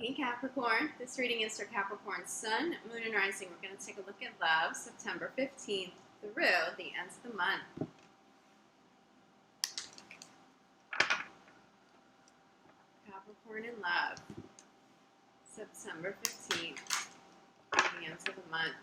Hey Capricorn, this reading is for Capricorn Sun, Moon, and Rising. We're going to take a look at love, September 15th through the end of the month. Capricorn in love, September 15th through the end of the month.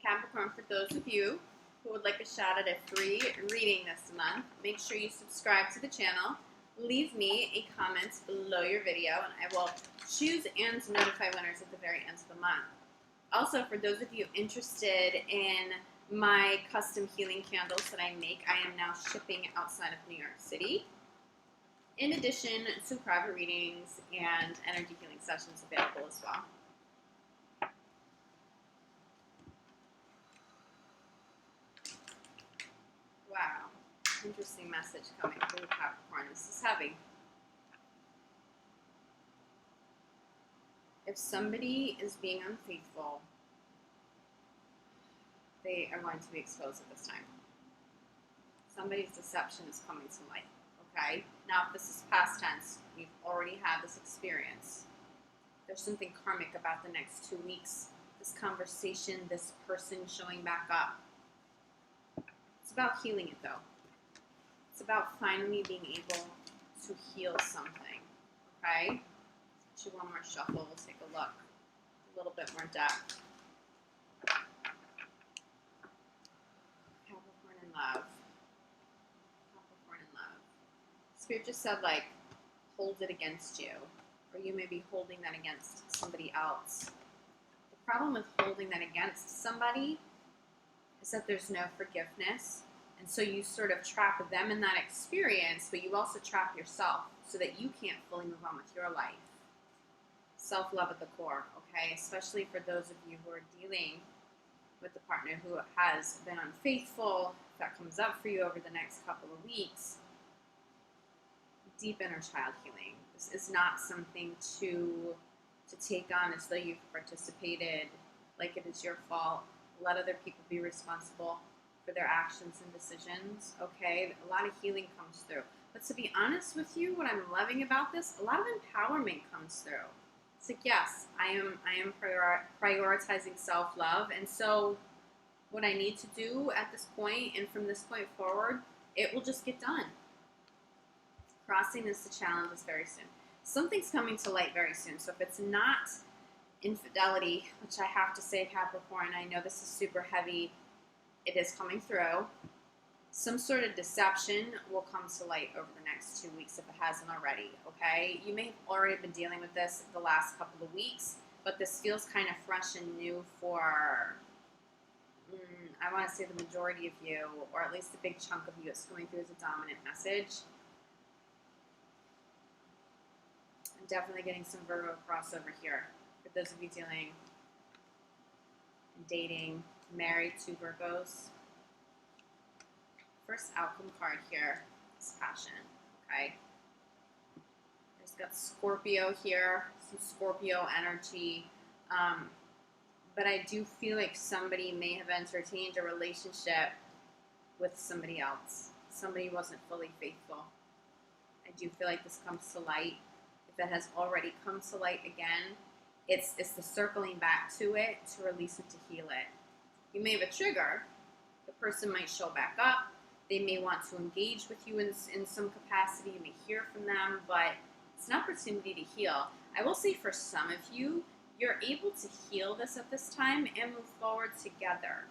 Capricorn, for those of you who would like a shot at a free reading this month, make sure you subscribe to the channel. Leave me a comment below your video, and I will choose and notify winners at the very end of the month. Also, for those of you interested in my custom healing candles that I make, I am now shipping outside of New York City. In addition to private readings and energy healing sessions available as well. Wow. Interesting message coming through Capricorn. This is heavy. If somebody is being unfaithful, they are going to be exposed at this time. Somebody's deception is coming to light, okay? Now, if this is past tense, you've already had this experience. There's something karmic about the next 2 weeks. This conversation, this person showing back up. It's about healing it, though. It's about finally being able to heal something, okay? Let's do one more shuffle. We'll take a look. A little bit more depth. Capricorn in love. Capricorn in love. Spirit just said, like, hold it against you. Or you may be holding that against somebody else. The problem with holding that against somebody is that there's no forgiveness. And so you sort of trap them in that experience, but you also trap yourself so that you can't fully move on with your life. Self-love at the core, okay? Especially for those of you who are dealing with a partner who has been unfaithful. If that comes up for you over the next couple of weeks, deep inner child healing. This is not something to take on as though you've participated, like it is your fault. Let other people be responsible for their actions and decisions, okay? A lot of healing comes through. But to be honest with you, what I'm loving about this, a lot of empowerment comes through. It's like, yes, I am prioritizing self-love, and so what I need to do at this point and from this point forward, it will just get done. Crossing this to challenges very soon. Something's coming to light very soon, so if it's not infidelity, which I have to say, Capricorn, I know this is super heavy, it is coming through. Some sort of deception will come to light over the next 2 weeks if it hasn't already, okay? You may have already been dealing with this the last couple of weeks, but this feels kind of fresh and new for, I want to say the majority of you, or at least a big chunk of you. It's coming through as a dominant message. I'm definitely getting some Virgo crossover here. For those of you dealing and dating, married to Virgos. First outcome card here is passion, okay? There's got Scorpio here, some Scorpio energy. But I do feel like somebody may have entertained a relationship with somebody else. Somebody wasn't fully faithful. I do feel like this comes to light. If it has already come to light again, it's the circling back to it to release it, to heal it. You may have a trigger. The person might show back up. They may want to engage with you in some capacity. You may hear from them, but it's an opportunity to heal. I will say for some of you, you're able to heal this at this time and move forward together.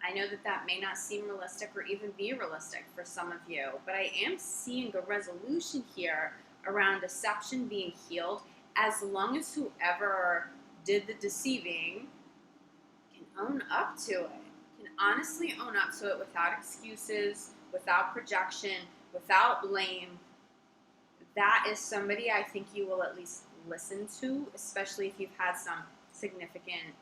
I know that that may not seem realistic or even be realistic for some of you, but I am seeing a resolution here around deception being healed, as long as whoever did the deceiving can own up to it, can honestly own up to it without excuses, without projection, without blame. That is somebody I think you will at least listen to, especially if you've had some significant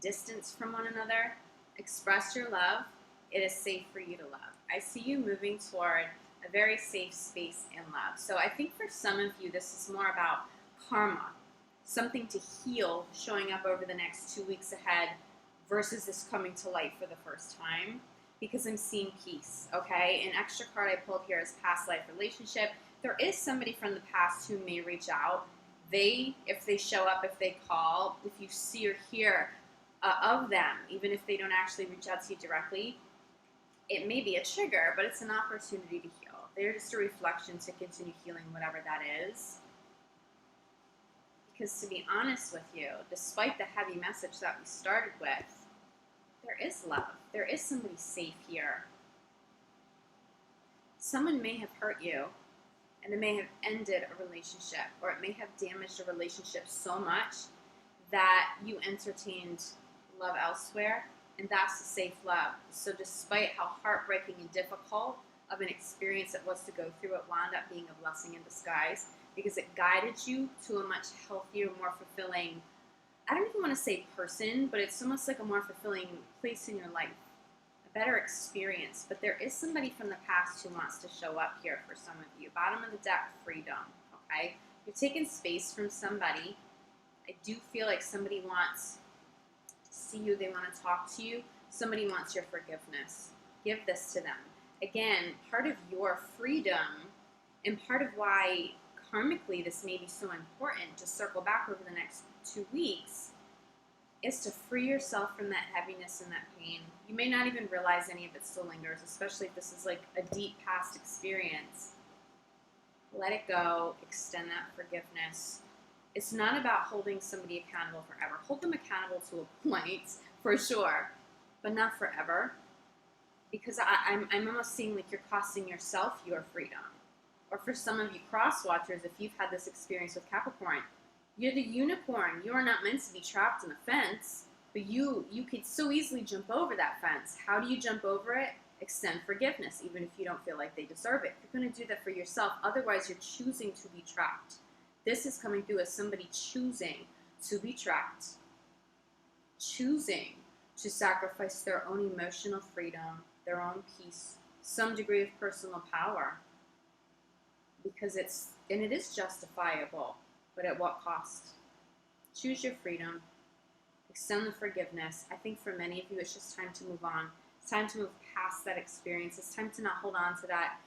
distance from one another. Express your love. It is safe for you to love. I see you moving toward a very safe space in love. So I think for some of you, this is more about karma, something to heal showing up over the next 2 weeks ahead versus this coming to light for the first time, because I'm seeing peace, okay? An extra card I pulled here is past life relationship. There is somebody from the past who may reach out. if they show up, if they call, if you see or hear of them, even if they don't actually reach out to you directly, it may be a trigger, but it's an opportunity to heal. They're just a reflection to continue healing whatever that is. Because to be honest with you, despite the heavy message that we started with, there is love. There is somebody safe here. Someone may have hurt you, and it may have ended a relationship, or it may have damaged a relationship so much that you entertained love elsewhere, and that's a safe love. So despite how heartbreaking and difficult of an experience it was to go through, it wound up being a blessing in disguise, because it guided you to a much healthier, more fulfilling, I don't even want to say person, but it's almost like a more fulfilling place in your life, a better experience. But there is somebody from the past who wants to show up here for some of you. Bottom of the deck, freedom, okay? You're taking space from somebody. I do feel like somebody wants to see you. They want to talk to you. Somebody wants your forgiveness. Give this to them. Again, part of your freedom and part of why karmically this may be so important to circle back over the next 2 weeks is to free yourself from that heaviness and that pain. You may not even realize any of it still lingers, especially if this is like a deep past experience. Let it go. Extend that forgiveness. It's not about holding somebody accountable forever. Hold them accountable to a point, for sure, but not forever. Because I'm almost seeing like you're costing yourself your freedom. Or for some of you cross-watchers, if you've had this experience with Capricorn, you're the unicorn. You are not meant to be trapped in a fence, but you could so easily jump over that fence. How do you jump over it? Extend forgiveness, even if you don't feel like they deserve it. You're going to do that for yourself. Otherwise, you're choosing to be trapped. This is coming through as somebody choosing to be trapped, choosing to sacrifice their own emotional freedom, their own peace, some degree of personal power. Because it is justifiable, but at what cost? Choose your freedom. Extend the forgiveness. I think for many of you, it's just time to move on. It's time to move past that experience. It's time to not hold on to that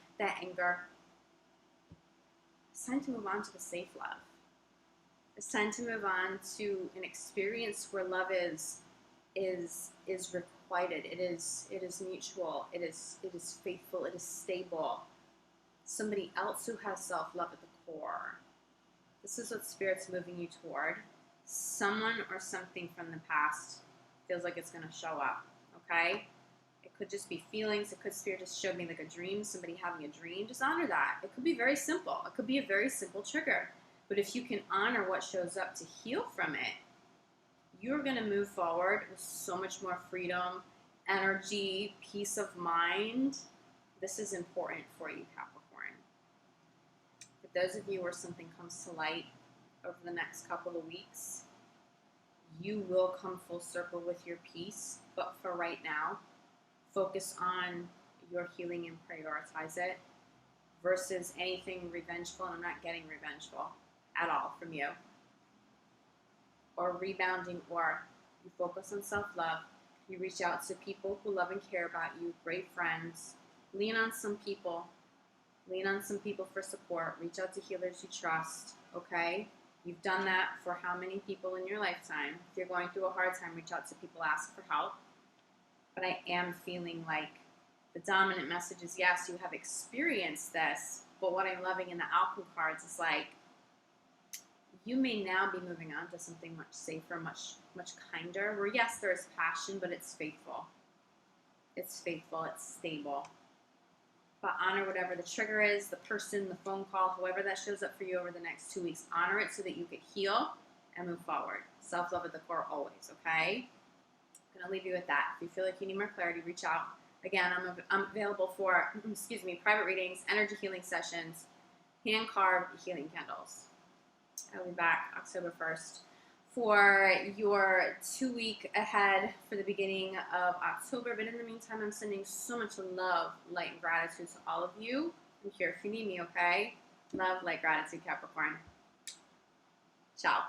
anger. It's time to move on to the safe love. It's time to move on to an experience where love is requited. It is mutual. It is faithful. It is stable. Somebody else who has self-love at the core. This is what Spirit's moving you toward. Someone or something from the past feels like it's going to show up, okay? It could just be feelings. It could, Spirit just showed me like a dream, somebody having a dream. Just honor that. It could be very simple. It could be a very simple trigger. But if you can honor what shows up to heal from it, you're going to move forward with so much more freedom, energy, peace of mind. This is important for you, Capricorn. For those of you where something comes to light over the next couple of weeks, you will come full circle with your peace. But for right now, focus on your healing and prioritize it versus anything revengeful. And I'm not getting revengeful at all from you. Or rebounding, or you focus on self-love. You reach out to people who love and care about you, great friends. Lean on some people. Lean on some people for support. Reach out to healers you trust, okay? You've done that for how many people in your lifetime? If you're going through a hard time, reach out to people, ask for help. But I am feeling like the dominant message is, yes, you have experienced this, but what I'm loving in the outcome cards is like, you may now be moving on to something much safer, much kinder, where yes, there is passion, but it's faithful. It's faithful, it's stable. But honor whatever the trigger is, the person, the phone call, however that shows up for you over the next 2 weeks. Honor it so that you can heal and move forward. Self-love at the core always, okay? I'm going to leave you with that. If you feel like you need more clarity, reach out. Again, I'm available for, private readings, energy healing sessions, hand-carved healing candles. I'll be back October 1st for your 2 week ahead for the beginning of October. But in the meantime, I'm sending so much love, light, and gratitude to all of you. I'm here if you need me, okay? Love, light, gratitude, Capricorn. Ciao.